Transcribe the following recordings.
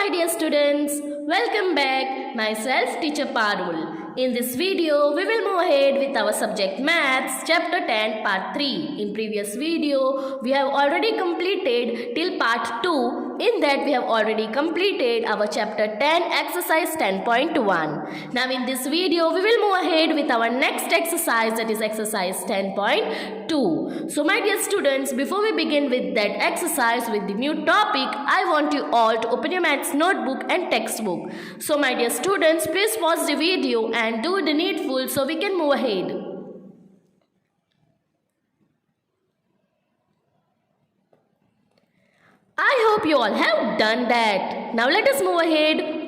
my dear students, welcome back. Myself teacher Parul. In this video, we will move ahead with our subject Maths chapter 10 part 3. In previous video, we have already completed till part 2. In that, we have already completed our chapter 10 exercise 10.1. Now in this video, we will move ahead with our next exercise, that is exercise 10.2. So my dear students, before we begin with that exercise with the new topic, I want you all to open your maths notebook and textbook. So my dear students, please pause the video and do the needful so we can move ahead. I hope you all have done that. Now let us move ahead.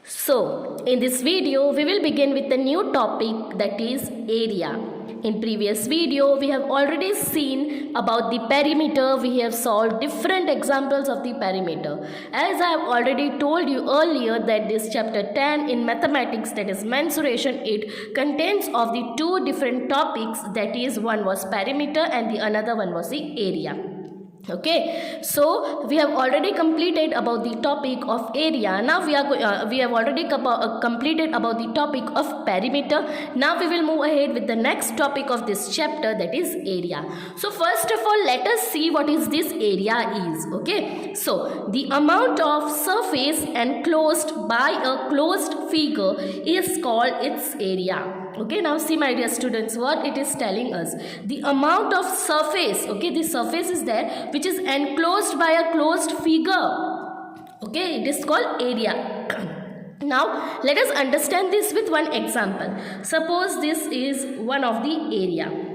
So, in this video, we will begin with a new topic, that is area. In previous video, we have already seen about the perimeter. We have solved different examples of the perimeter. As I have already told you earlier that this chapter 10 in mathematics, that is mensuration, it contains of the two different topics, that is one was perimeter and the another one was the area. Okay, so we have already completed about the topic of area. Now we have already completed about the topic of perimeter. Now we will move ahead with the next topic of this chapter, that is area. So first of all, let us see what is this area is. Okay, so the amount of surface enclosed by a closed figure is called its area. Okay, now see my dear students what it is telling us. The amount of surface, okay, the surface is there which is enclosed by a closed figure. Okay, it is called area. Now let us understand this with one example. Suppose this is one of the area.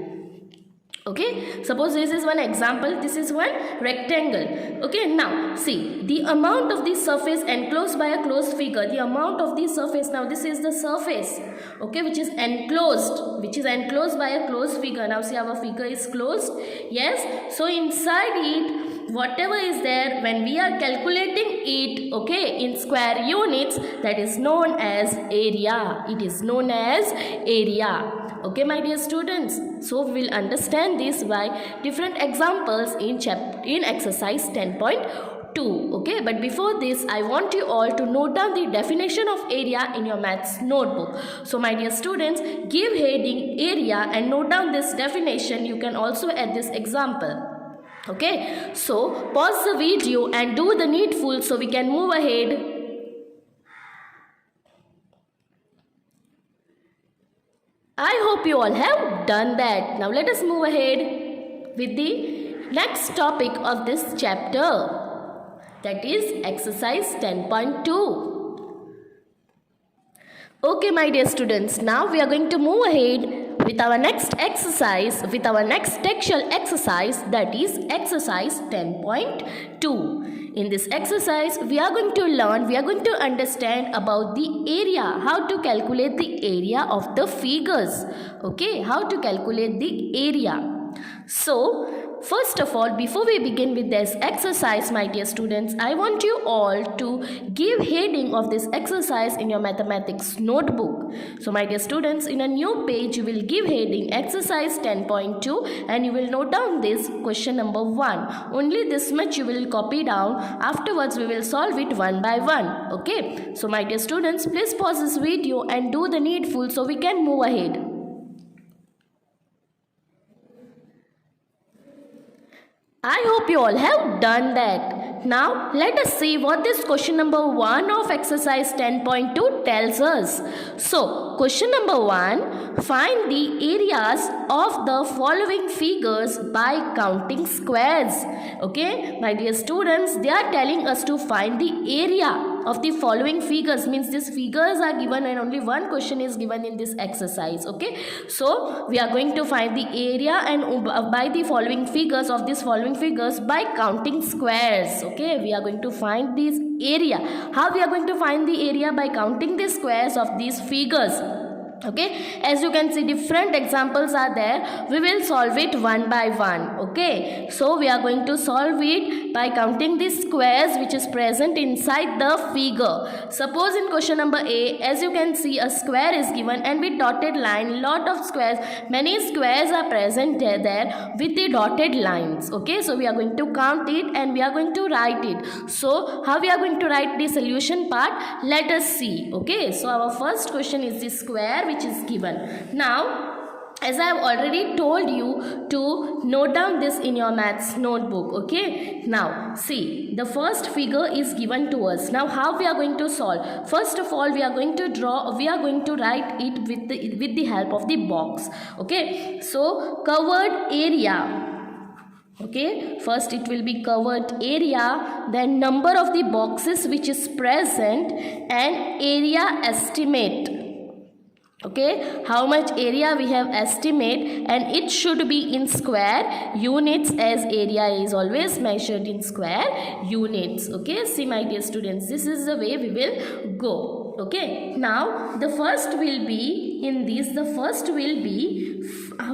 Okay, suppose this is one example, this is one rectangle. Okay, now see the amount of the surface enclosed by a closed figure, the amount of the surface, now this is the surface, okay, which is enclosed by a closed figure. Now see our figure is closed, yes, so inside it whatever is there, when we are calculating it, okay, in square units, that is known as area. It is known as area. Okay, my dear students, so we will understand this by different examples in exercise 10.2. Okay, but before this, I want you all to note down the definition of area in your maths notebook. So my dear students, give heading area and note down this definition. You can also add this example. Okay, so pause the video and do the needful so we can move ahead. I hope you all have done that. Now let us move ahead with the next topic of this chapter, that is exercise 10.2. Okay, my dear students, now we are going to move ahead with our next exercise, with our next textual exercise, that is exercise 10.2. In this exercise, we are going to understand about the area, how to calculate the area of the figures. Okay, how to calculate the area. So, first of all, before we begin with this exercise, my dear students, I want you all to give heading of this exercise in your mathematics notebook. So, my dear students, in a new page, you will give heading exercise 10.2 and you will note down this question number 1. Only this much you will copy down. Afterwards, we will solve it one by one. Okay. So, my dear students, please pause this video and do the needful so we can move ahead. I hope you all have done that. Now, let us see what this question number 1 of exercise 10.2 tells us. So, question number 1, find the areas of the following figures by counting squares. Okay, my dear students, they are telling us to find the area of the following figures, means these figures are given and only one question is given in this exercise. Okay, so we are going to find the area and by the following figures of these following figures by counting squares. Okay, we are going to find this area. How we are going to find the area? By counting the squares of these figures. Okay, as you can see, different examples are there. We will solve it one by one. Okay, so we are going to solve it by counting the squares which is present inside the figure. Suppose in question number A, as you can see, a square is given and with dotted line, lot of squares, many squares are present there with the dotted lines. Okay, so we are going to count it and we are going to write it. So how we are going to write the solution part? Let us see. Okay, so our first question is the square which is given. Now, as I have already told you to note down this in your maths notebook. Okay, now see, the first figure is given to us. Now how we are going to solve? First of all, we are going to write it with the help of the box. Okay, so covered area. Okay, first it will be covered area, then number of the boxes which is present, and area estimate. Okay, how much area we have estimate, and it should be in square units, as area is always measured in square units. Okay, see my dear students, this is the way we will go. Okay, now the first will be in this, the first will be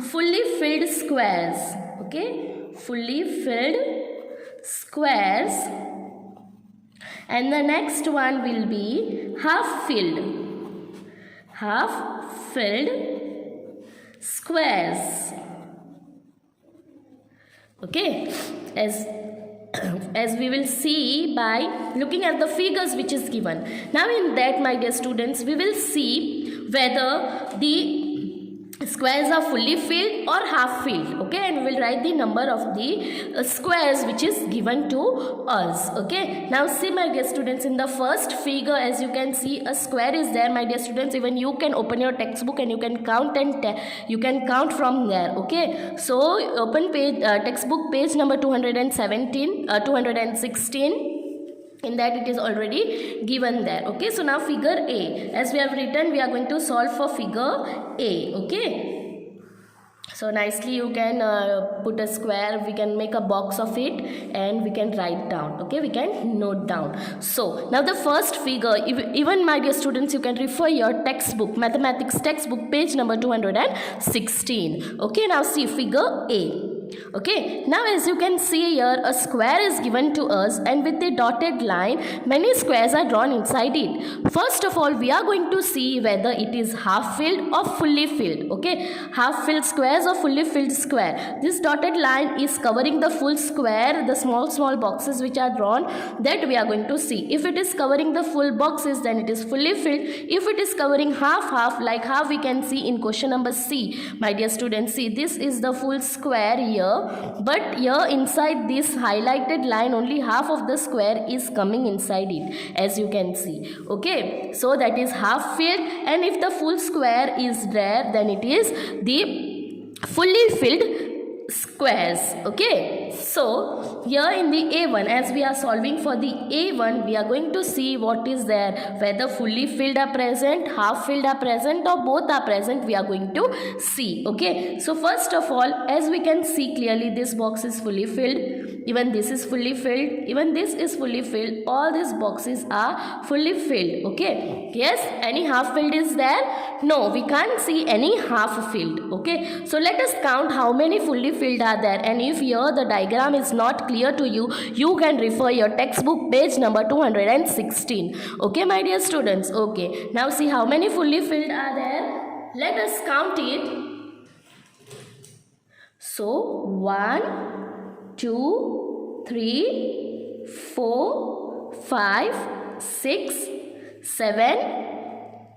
fully filled squares. Okay, fully filled squares, and the next one will be half filled squares. Okay, as we will see by looking at the figures which is given. Now in that, my dear students, we will see whether the squares are fully filled or half filled. Okay, and we will write the number of the squares which is given to us. Okay, now see my dear students, in the first figure, as you can see, a square is there, my dear students. Even you can open your textbook and you can count, and you can count from there. Okay, so open page textbook page number 216. In that it is already given there. Okay, so now figure A, as we have written, we are going to solve for figure A. Okay, so nicely you can put a square, we can make a box of it, and we can write down. Okay, we can note down. So now the first figure, even my dear students, you can refer your textbook, mathematics textbook, page number 216. Okay, now see figure A. Okay, now as you can see here, a square is given to us, and with the dotted line, many squares are drawn inside it. First of all, we are going to see whether it is half filled or fully filled. Okay, half filled squares or fully filled square. This dotted line is covering the full square, the small boxes which are drawn, that we are going to see. If it is covering the full boxes, then it is fully filled. If it is covering half, like how we can see in question number C, my dear students, see, this is the full square here, but here inside this highlighted line, only half of the square is coming inside it, as you can see. Okay, so that is half filled, and if the full square is there, then it is the fully filled squares. Okay, so here in the A1, as we are solving for the A1, we are going to see what is there, whether fully filled are present, half filled are present, or both are present, we are going to see. Okay, so first of all, as we can see clearly, this box is fully filled, even this is fully filled, even this is fully filled, all these boxes are fully filled. Okay, yes, any half filled is there? No, we can't see any half filled. Okay, so let us count how many fully filled are there, and if here the diagram is not clear to you, you can refer your textbook page number 216. Okay, my dear students. Okay, now see how many fully filled are there. Let us count it. So 1, 2, 3, 4, 5, 6, 7,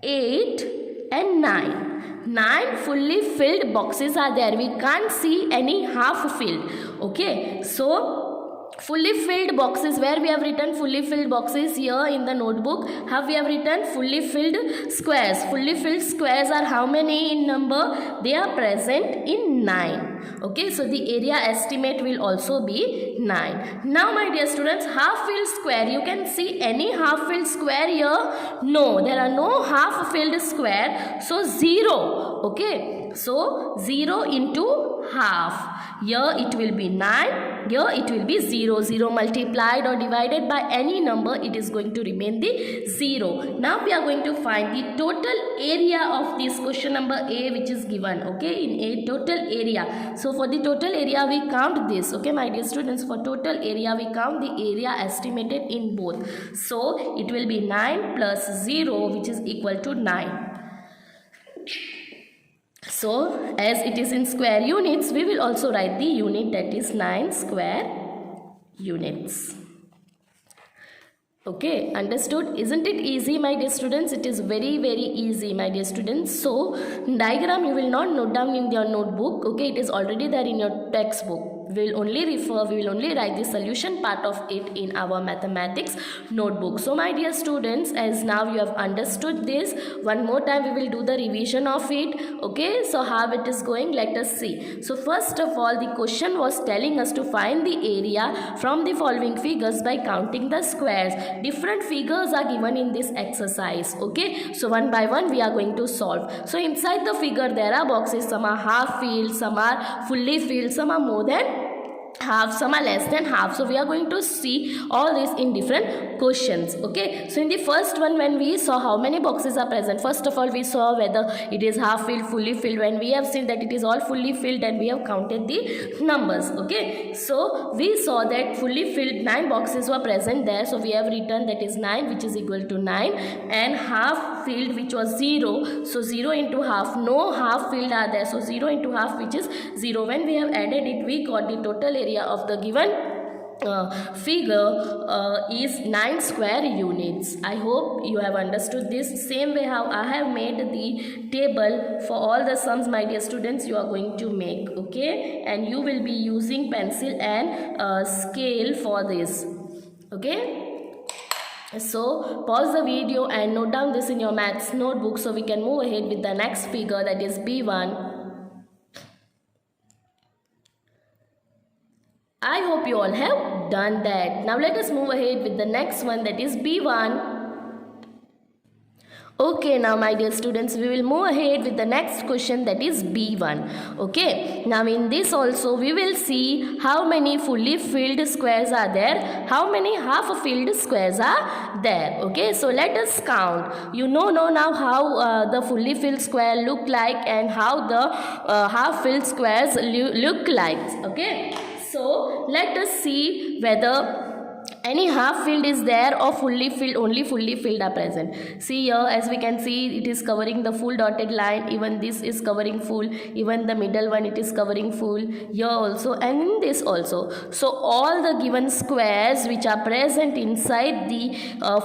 8 and 9. 9 fully filled boxes are there. We can't see any half filled. Okay, so fully filled boxes, where we have written fully filled boxes here in the notebook, how we have written fully filled squares. Fully filled squares are how many in number? They are present in 9. Okay, so the area estimate will also be 9. Now my dear students, half filled square, you can see any half filled square here? No, there are no half filled square, so 0. Okay, so 0 into half, here it will be 9. here it will be 0. 0 multiplied or divided by any number, it is going to remain the 0. Now we are going to find the total area of this question number A, which is given, okay, in A, total area. So for the total area we count this, okay my dear students, for total area we count the area estimated in both. So it will be 9 plus 0, which is equal to 9. So as it is in square units, we will also write the unit, that is 9 square units. Okay, understood? Isn't it easy, my dear students? It is very easy, my dear students. So diagram you will not note down in your notebook, okay, it is already there in your textbook. We will only write the solution part of it in our mathematics notebook. So my dear students, as now you have understood this, one more time we will do the revision of it, okay. So how it is going, let us see. So first of all, the question was telling us to find the area from the following figures by counting the squares. Different figures are given in this exercise, okay. So one by one we are going to solve. So inside the figure there are boxes, some are half filled, some are fully filled, some are more than half, some are less than half. So we are going to see all this in different questions, okay. So in the first one, when we saw how many boxes are present, first of all we saw whether it is half filled, fully filled. When we have seen that it is all fully filled, and we have counted the numbers, okay. So we saw that fully filled 9 boxes were present there, so we have written that is 9, which is equal to 9, and half filled, which was 0, so 0 into half, no half filled are there, so 0 into half, which is 0. When we have added it, we got the total area of the given figure is 9 square units. I hope you have understood this. Same way how I have made the table for all the sums, my dear students, you are going to make, okay, and you will be using pencil and scale for this, okay. So pause the video and note down this in your maths notebook, so we can move ahead with the next figure, that is B1. I hope you all have done that. Now let us move ahead with the next one, that is B1. Okay, now my dear students, we will move ahead with the next question, that is B1. Okay, now in this also we will see how many fully filled squares are there, how many half filled squares are there. Okay, so let us count. You know now how the fully filled square look like and how the half filled squares look like. Okay, so let us see whether any half filled is there or fully filled, only fully filled are present. See here, as we can see, it is covering the full dotted line, even this is covering full, even the middle one it is covering full, here also, and in this also. So all the given squares which are present inside the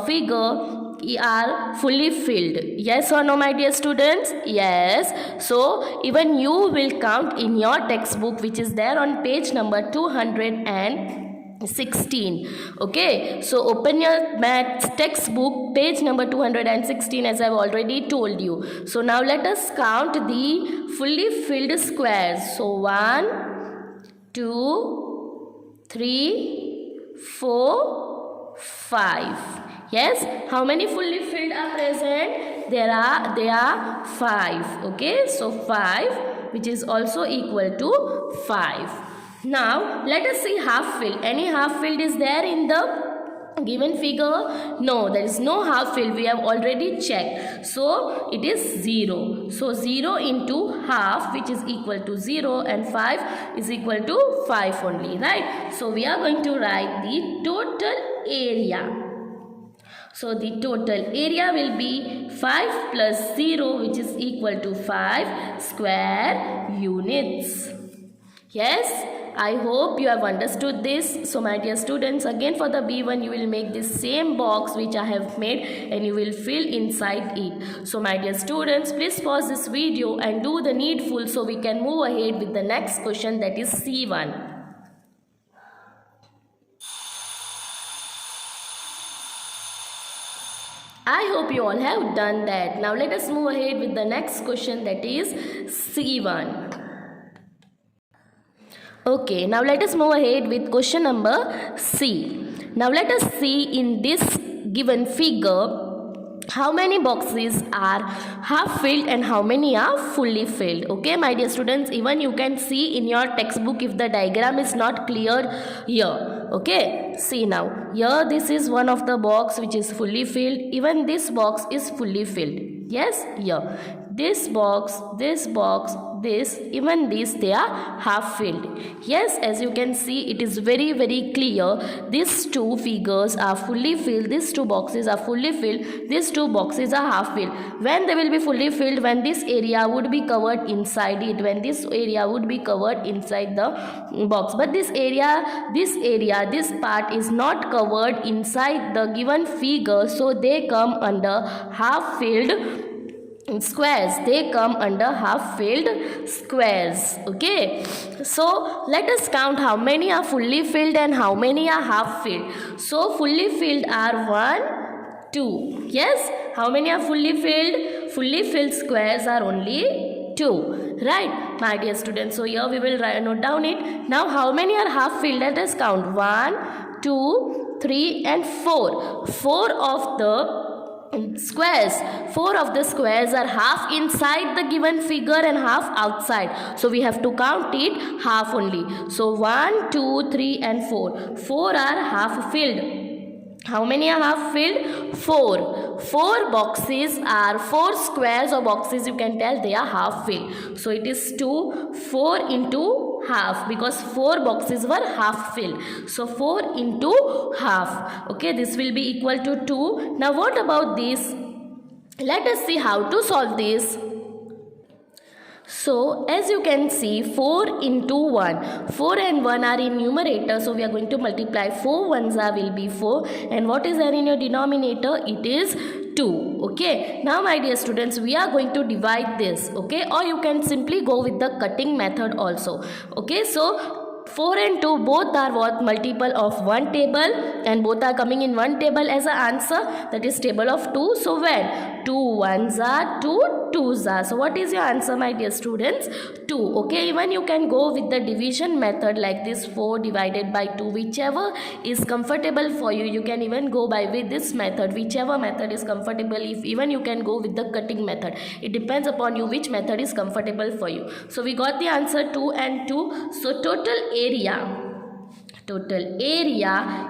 figure are fully filled. Yes or no, my dear students? Yes. So even you will count in your textbook, which is there on page number 216. Okay, so open your maths textbook, page number 216, as I have already told you. So now let us count the fully filled squares. So 1, 2, 3, 4, 5. Yes, how many fully filled are present? There are 5. Okay, so 5, which is also equal to 5. Now let us see half filled. Any half filled is there in the given figure? No, there is no half filled. We have already checked. So it is 0. So 0 into half, which is equal to 0, and 5 is equal to 5 only, right? So we are going to write the total area. So the total area will be 5 plus 0, which is equal to 5 square units. Yes, I hope you have understood this. So my dear students, again for the B1 you will make this same box which I have made, and you will fill inside it. So my dear students, please pause this video and do the needful so we can move ahead with the next question, that is C1. I hope you all have done that. Now let us move ahead with the next question, that is C1. Okay, now let us move ahead with question number C. Now let us see in this given figure how many boxes are half filled and how many are fully filled. Okay, my dear students, even you can see in your textbook if the diagram is not clear here. Okay, see now, here this is one of the box which is fully filled. Even this box is fully filled. Yes, here this box, this, even this, they are half filled. Yes, as you can see, it is very clear. These two figures are fully filled, these two boxes are fully filled, these two boxes are half filled. When they will be fully filled? When this area would be covered inside it, when this area would be covered inside the box. But this part is not covered inside the given figure, so they come under half filled squares. They come under half filled squares. Okay, so let us count how many are fully filled and how many are half filled. So fully filled are 1, 2. Yes, how many are fully filled? Fully filled squares are only 2. Right, my dear students. So here we will note down it. Now how many are half filled? Let us count. 1, 2, 3 and 4. 4 of the squares are half inside the given figure and half outside, so we have to count it half only. So 1, 2, 3 and 4. 4 are half filled. How many are half filled? 4. 4 boxes are 4 squares or boxes, you can tell, they are half filled. So it is 4 into half, because 4 boxes were half filled. So 4 into half. Okay, this will be equal to 2. Now what about this? Let us see how to solve this. So as you can see, 4 into 1. 4 and 1 are in numerator, so we are going to multiply. 4 ones will be 4. And what is there in your denominator? It is 2. Okay, now my dear students, we are going to divide this. Okay, or you can simply go with the cutting method also. Okay, so 4 and 2 both are what? Multiple of one table, and both are coming in one table as an answer, that is table of 2. So when 2 ones are 2 2's are. So what is your answer, my dear students? 2. Okay, even you can go with the division method like this, 4 divided by 2, whichever is comfortable for you. You can even go by with this method, whichever method is comfortable. If even you can go with the cutting method, it depends upon you which method is comfortable for you. So we got the answer 2 and 2. So total area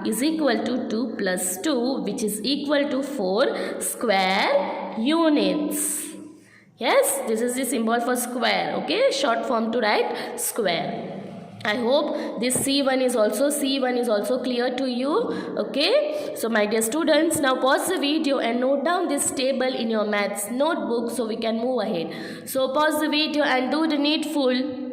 is equal to 2 plus 2, which is equal to 4 square units. Yes, this is the symbol for square. Okay, short form to write square. I hope this C1 is also clear to you. Okay, so my dear students, now pause the video and note down this table in your maths notebook so we can move ahead. So pause the video and do the needful.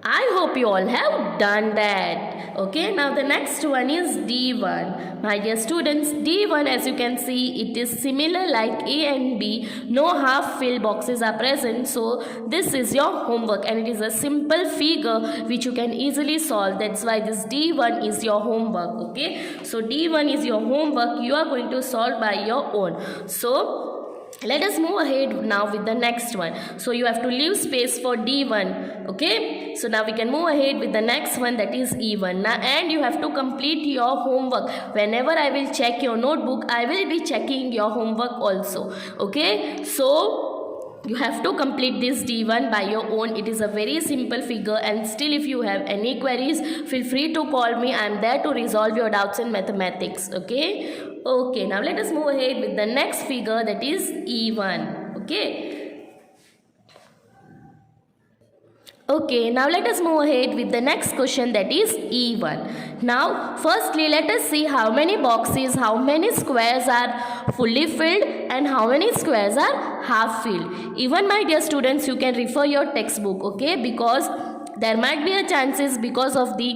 I hope you all have done that. Okay, now the next one is D1. My dear students, D1, as you can see, it is similar like A and B. No half filled boxes are present. So this is your homework, and it is a simple figure which you can easily solve. That's why this D1 is your homework. Okay, so D1 is your homework. You are going to solve by your own. So let us move ahead now with the next one. So you have to leave space for D1. Okay, so now we can move ahead with the next one, that is E1. Now, and you have to complete your homework. Whenever I will check your notebook, I will be checking your homework also. Okay, so you have to complete this D1 by your own. It is a very simple figure, and still if you have any queries, feel free to call me. I am there to resolve your doubts in mathematics. Okay, now let us move ahead with the next figure, that is E1. Okay, now let us move ahead with the next question, that is E1. Now, firstly, let us see how many boxes, how many squares are fully filled and how many squares are half filled. Even my dear students, you can refer your textbook, okay, because there might be a chances because of the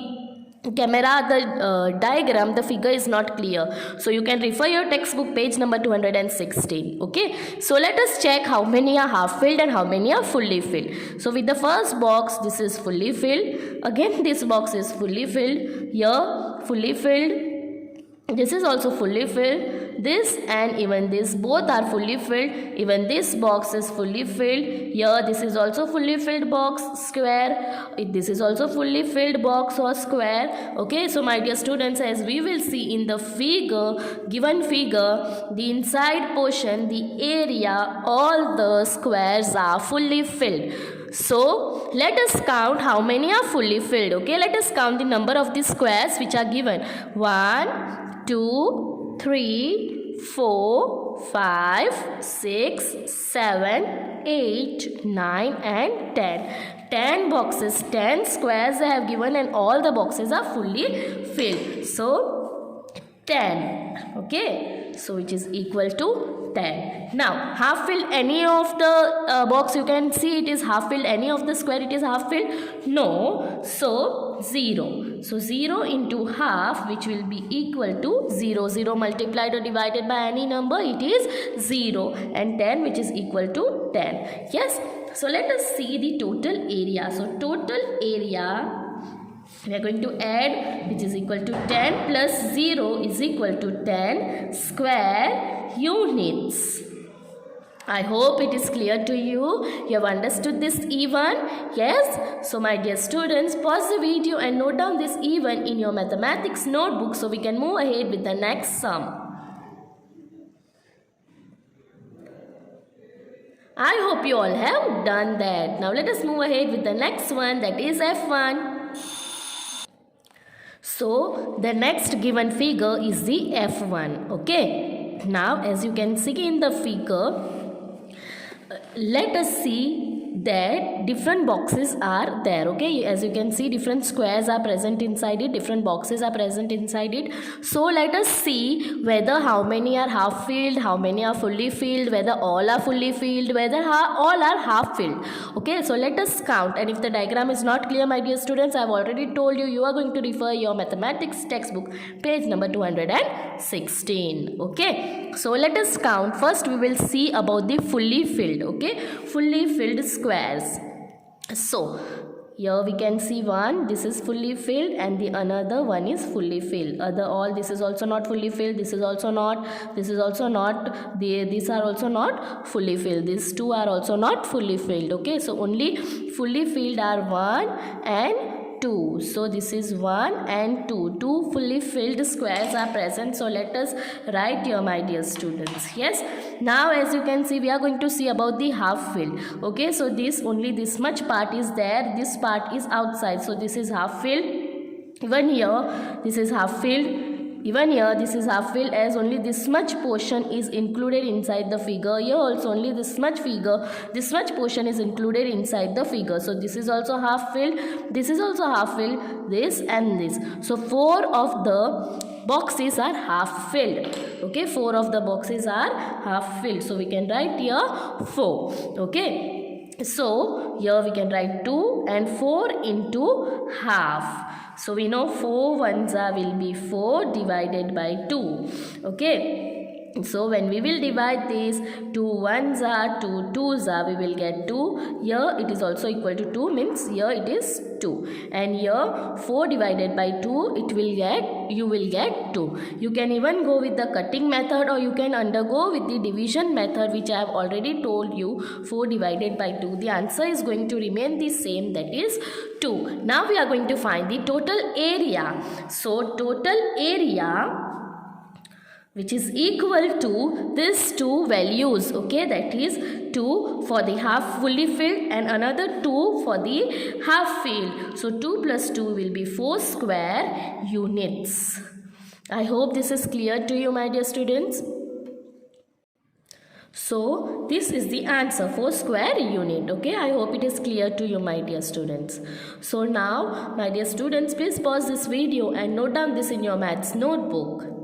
camera, the diagram, the figure is not clear. So you can refer your textbook page number 216. Okay, so let us check how many are half filled and how many are fully filled. So with the first box, this is fully filled. Again, this box is fully filled. Here, fully filled. This is also fully filled. This and even this both are fully filled. Even this box is fully filled. Here this is also fully filled box, square. This is also fully filled box or square. Okay, so my dear students, as we will see in the figure, given figure, the inside portion, the area, all the squares are fully filled. So let us count how many are fully filled. Okay, let us count the number of the squares which are given. 1, 2, 3, 4, 5, 6, 7, 8, 9 and 10. 10 boxes, 10 squares they have given, and all the boxes are fully filled. So 10. Okay, so which is equal to 10. Now half filled, any of the box you can see it is half filled, any of the square it is half filled? No. So 0. So 0 into half, which will be equal to 0. 0 multiplied or divided by any number, it is 0, and 10 which is equal to 10. Yes. So let us see the total area. So total area we are going to add, which is equal to 10 plus 0 is equal to 10 square units. I hope it is clear to you. You have understood this even? Yes? So my dear students, pause the video and note down this even in your mathematics notebook so we can move ahead with the next sum. I hope you all have done that. Now let us move ahead with the next one, that is F1. So the next given figure is the F1. Okay. Now as you can see in the figure, let us see that different boxes are there. Okay, as you can see, different squares are present inside it, different boxes are present inside it. So let us see whether how many are half filled, how many are fully filled, whether all are fully filled, whether all are half filled. Okay, so let us count, and if the diagram is not clear, my dear students, I have already told you, you are going to refer your mathematics textbook, page number 216. Okay, so let us count. First we will see about the fully filled. Okay, fully filled squares. So here we can see one, this is fully filled, and the another one is fully filled. All this is also not fully filled, this is also not, this is also not, these are also not fully filled, these two are also not fully filled. Okay, so only fully filled are 1 and 2. So this is 1 and 2. Two fully filled squares are present. So let us write here, my dear students. Yes. Now as you can see, we are going to see about the half filled. Okay. So this only this much part is there. This part is outside. So this is half filled. Even here this is half filled. Even here this is half filled, as only this much portion is included inside the figure. Here also only this much portion is included inside the figure. So this is also half filled, this is also half filled, this and this. So 4 of the boxes are half filled. Okay, 4 of the boxes are half filled. So we can write here 4. Okay, so here we can write 2 and 4 into half. So we know 4 ones will be 4 divided by 2. Okay. So when we will divide this, 2 ones are 2 twos are, we will get 2. Here it is also equal to 2, means here it is 2. And here 4 divided by 2, you will get 2. You can even go with the cutting method, or you can undergo with the division method, which I have already told you. 4 divided by 2. The answer is going to remain the same, that is 2. Now we are going to find the total area. So total area, which is equal to these two values. Okay, that is 2 for the half fully filled and another 2 for the half filled. So 2 plus 2 will be 4 square units. I hope this is clear to you, my dear students. So this is the answer, 4 square unit. Okay, I hope it is clear to you, my dear students. So now, my dear students, please pause this video and note down this in your maths notebook.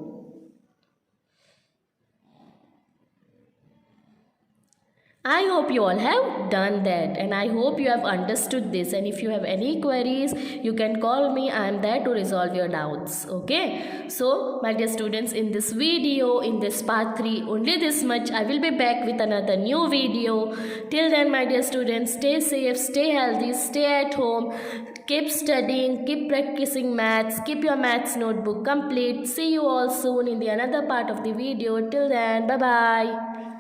I hope you all have done that, and I hope you have understood this, and if you have any queries you can call me. I am there to resolve your doubts. Okay, so my dear students, in this video, in this part 3, only this much. I will be back with another new video. Till then, my dear students, stay safe, stay healthy, stay at home, keep studying, keep practicing maths, keep your maths notebook complete. See you all soon in the another part of the video. Till then, bye bye.